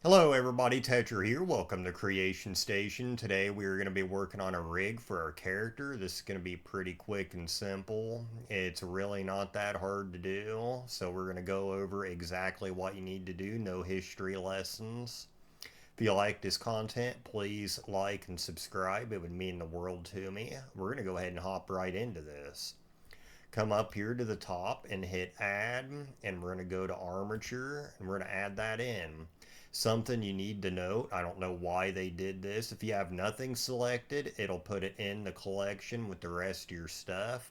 Hello everybody, Tetra here. Welcome to Creation Station. Today we're going to be working on a rig for our character. This is going to be pretty quick and simple. It's really not that hard to do. So we're going to go over exactly what you need to do. No history lessons. If you like this content, please like and subscribe. It would mean the world to me. We're going to go ahead and hop right into this. Come up here to the top and hit add, and we're going to go to armature and we're going to add that in. Something you need to note, I don't know why they did this. If you have nothing selected, it'll put it in the collection with the rest of your stuff.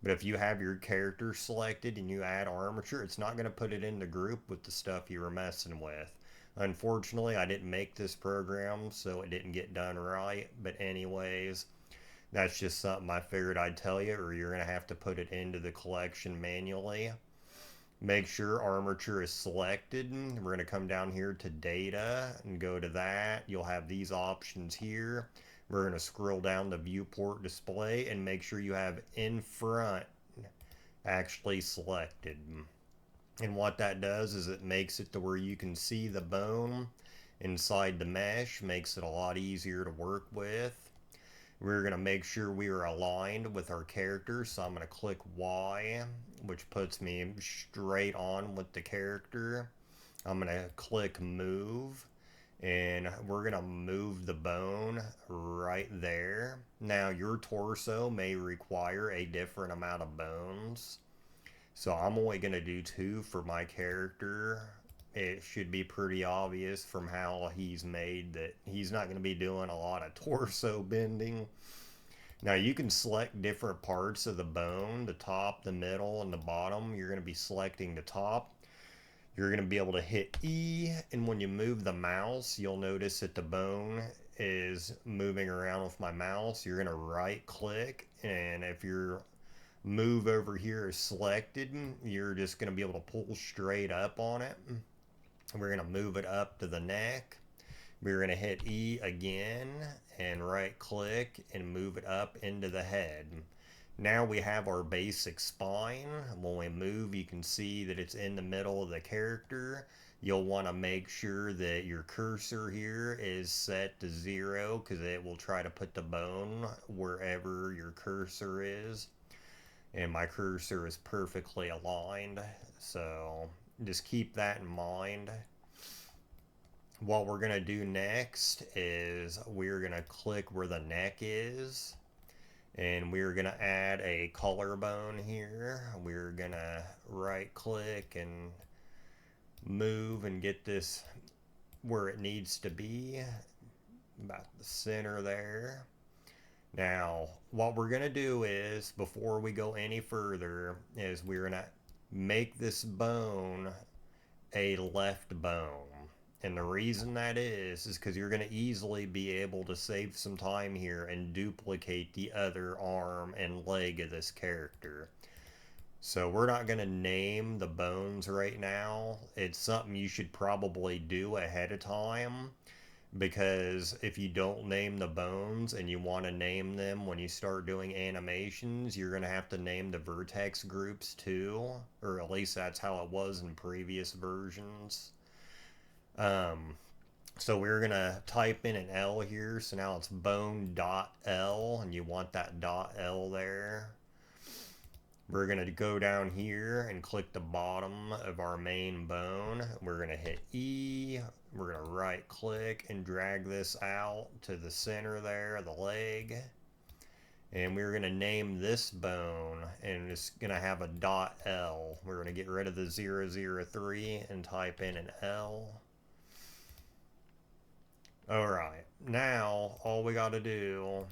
But if you have your character selected and you add armature, it's not going to put it in the group with the stuff you were messing with. Unfortunately, I didn't make this program, so it didn't get done right. But anyways, that's just something I figured I'd tell you, or you're going to have to put it into the collection manually. Make sure armature is selected. We're going to come down here to data and go to that. You'll have these options here. We're going to scroll down to viewport display and make sure you have in front actually selected. And what that does is it makes it to where you can see the bone inside the mesh, makes it a lot easier to work with. We're going to make sure we are aligned with our character, so I'm going to click Y, which puts me straight on with the character. I'm going to click move, and we're going to move the bone right there. Now your torso may require a different amount of bones, so I'm only going to do 2 for my character. It should be pretty obvious from how he's made that he's not going to be doing a lot of torso bending. Now you can select different parts of the bone, the top, the middle, and the bottom. You're going to be selecting the top. You're going to be able to hit E, and when you move the mouse, you'll notice that the bone is moving around with my mouse. You're going to right click, and if your move over here is selected, you're just going to be able to pull straight up on it. We're going to move it up to the neck. We're going to hit E again and right click and move it up into the head. Now we have our basic spine. When we move, you can see that it's in the middle of the character. You'll want to make sure that your cursor here is set to 0 because it will try to put the bone wherever your cursor is. And my cursor is perfectly aligned, so just keep that in mind. What we're going to do next is we're going to click where the neck is, and we're going to add a collarbone here. We're going to right click and move and get this where it needs to be, about the center there. Now what we're going to do is, before we go any further, is we're going to make this bone a left bone. And the reason that is because you're going to easily be able to save some time here and duplicate the other arm and leg of this character. So we're not going to name the bones right now. It's something you should probably do ahead of time, because if you don't name the bones and you want to name them when you start doing animations, you're going to have to name the vertex groups too, or at least that's how it was in previous versions. Um, so we're going to type in an L here. So now it's bone.L, and you want that .L there. We're going to go down here and click the bottom of our main bone. We're going to hit E. We're going to right click and drag this out to the center there, the leg. And we're going to name this bone, and it's going to have a .L. We're going to get rid of the 003 and type in an L. Alright, now all we got to do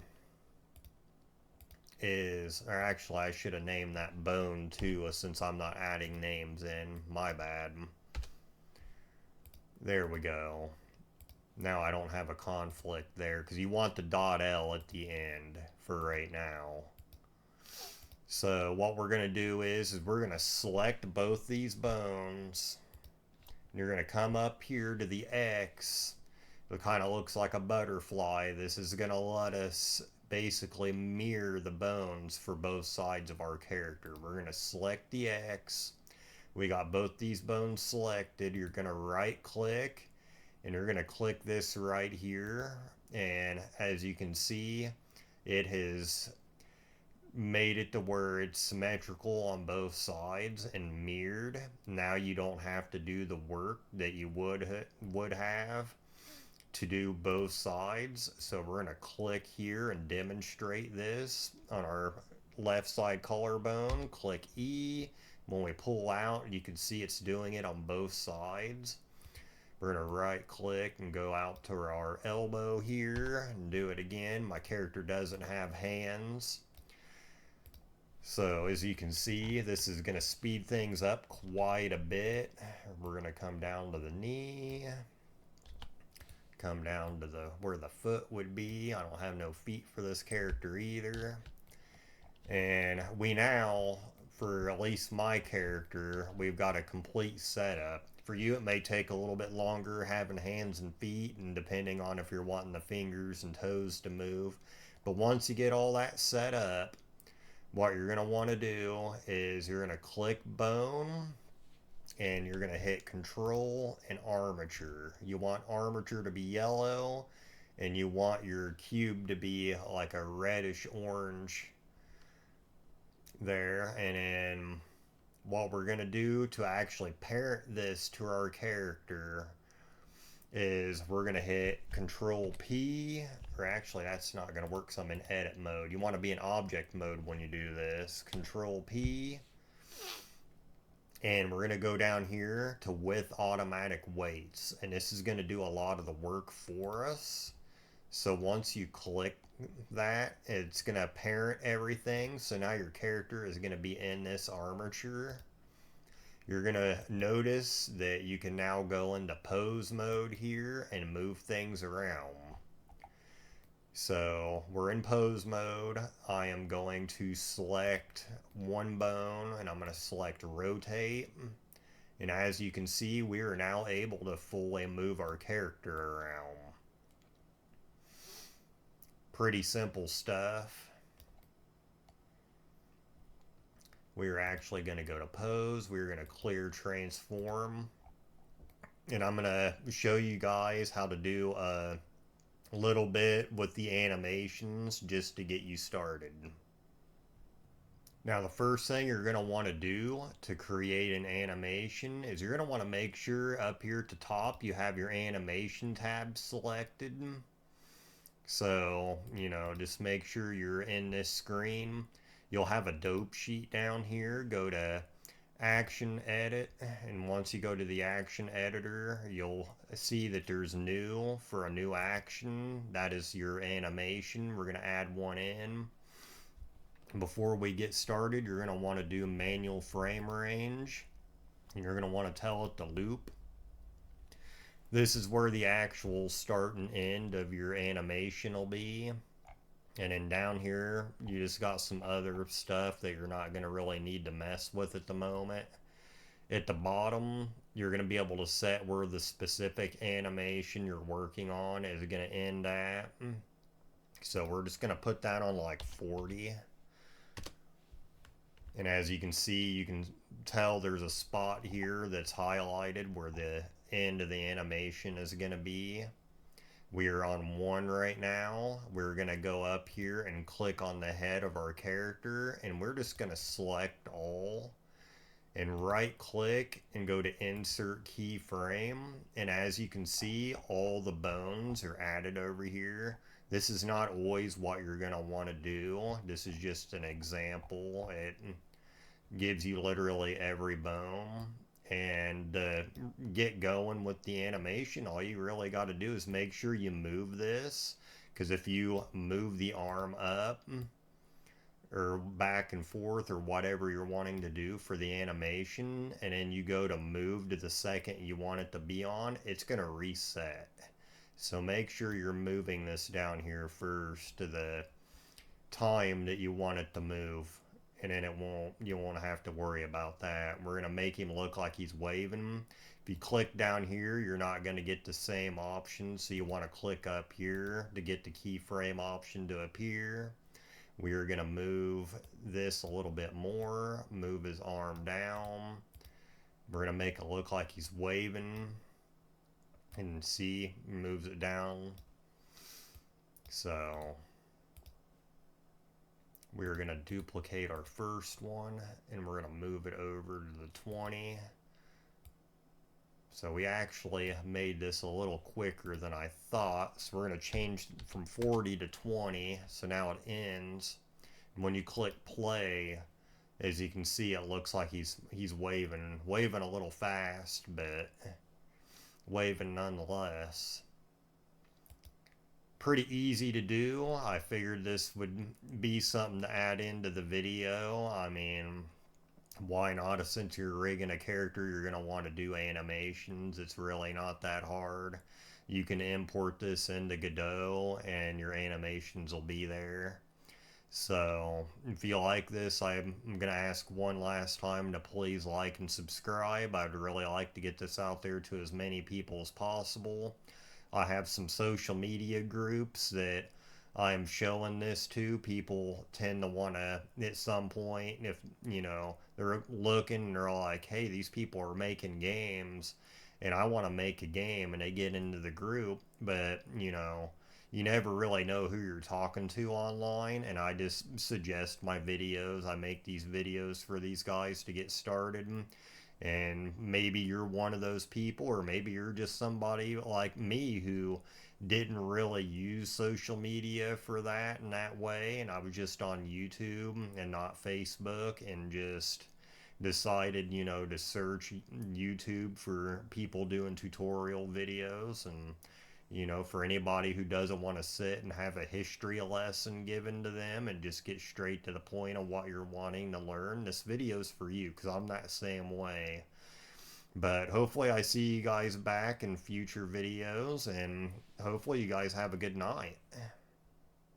is, or actually I should have named that bone too, since I'm not adding names in. My bad. There we go. Now I don't have a conflict there, because you want the .L at the end for right now. So what we're going to do is we're going to select both these bones. You're going to come up here to the X. It kind of looks like a butterfly. This is going to let us basically mirror the bones for both sides of our character. We're going to select the X. We got both these bones selected. You're going to right click And you're going to click this right here, and as you can see, it has made it to where it's symmetrical on both sides and mirrored. Now you don't have to do the work that you would have to do both sides. So we're going to click here and demonstrate this on our left side collarbone. Click E. When we pull out, you can see it's doing it on both sides. We're going to right click and go out to our elbow here and do it again. My character doesn't have hands. So as you can see, this is going to speed things up quite a bit. We're going to come down to the knee, come down to where the foot would be. I don't have no feet for this character either. And we now, for at least my character, we've got a complete setup. For you, it may take a little bit longer having hands and feet, and depending on if you're wanting the fingers and toes to move. But once you get all that set up, what you're going to want to do is you're going to click bone, and you're going to hit control and armature. You want armature to be yellow, and you want your cube to be like a reddish orange there. And then what we're going to do to actually parent this to our character is we're going to hit control P, or actually that's not going to work, so I'm in edit mode. You want to be in object mode when you do this. Control P, and we're going to go down here to with automatic weights, and this is going to do a lot of the work for us. So once you click that, it's going to parent everything. So now your character is going to be in this armature. You're going to notice that you can now go into pose mode here and move things around. So we're in pose mode. I am going to select one bone, and I'm going to select rotate. And as you can see, we are now able to fully move our character around. Pretty simple stuff. We're actually going to go to pose. We're going to clear transform. And I'm going to show you guys how to do a little bit with the animations just to get you started. Now the first thing you're going to want to do to create an animation is you're going to want to make sure up here at the top you have your animation tab selected. So, just make sure you're in this screen. You'll have a dope sheet down here. Go to action edit, and once you go to the action editor, you'll see that there's new for a new action. That is your animation. We're going to add one in. Before we get started, you're going to want to do manual frame range. You're going to want to tell it to loop. This is where the actual start and end of your animation will be. And then down here, you just got some other stuff that you're not going to really need to mess with at the moment. At the bottom, you're going to be able to set where the specific animation you're working on is going to end at. So we're just going to put that on like 40. And as you can see, you can tell there's a spot here that's highlighted where the end of the animation is going to be. We are on 1 right now. We're going to go up here and click on the head of our character, and we're just going to select all and right click and go to insert keyframe. And as you can see, all the bones are added over here. This is not always what you're going to want to do. This is just an example. It gives you literally every bone. And get going with the animation, all you really got to do is make sure you move this, because if you move the arm up or back and forth or whatever you're wanting to do for the animation, and then you go to move to the second you want it to be on, it's going to reset. So make sure you're moving this down here first to the time that you want it to move. And then you won't have to worry about that. We're going to make him look like he's waving. If you click down here, you're not going to get the same option. So you want to click up here to get the keyframe option to appear. We are going to move this a little bit more. Move his arm down. We're going to make it look like he's waving. And see, moves it down. So we're going to duplicate our first one and we're going to move it over to the 20. So we actually made this a little quicker than I thought. So we're going to change from 40 to 20. So now it ends. And when you click play, as you can see, it looks like he's waving a little fast, but waving nonetheless. Pretty easy to do. I figured this would be something to add into the video. I mean, why not? Since you're rigging a character, you're going to want to do animations. It's really not that hard. You can import this into Godot and your animations will be there. So if you like this, I'm going to ask one last time to please like and subscribe. I'd really like to get this out there to as many people as possible. I have some social media groups that I'm showing this to. People tend to want to, at some point, if, you know, they're looking and they're like, hey, these people are making games and I want to make a game, and they get into the group, but, you know, you never really know who you're talking to online, and I just suggest my videos. I make these videos for these guys to get started, and maybe you're one of those people, or maybe you're just somebody like me who didn't really use social media for that in that way, and I was just on YouTube and not Facebook, and just decided, you know, to search YouTube for people doing tutorial videos. And you know, for anybody who doesn't want to sit and have a history lesson given to them and just get straight to the point of what you're wanting to learn, this video's for you, because I'm that same way. But hopefully I see you guys back in future videos, and hopefully you guys have a good night.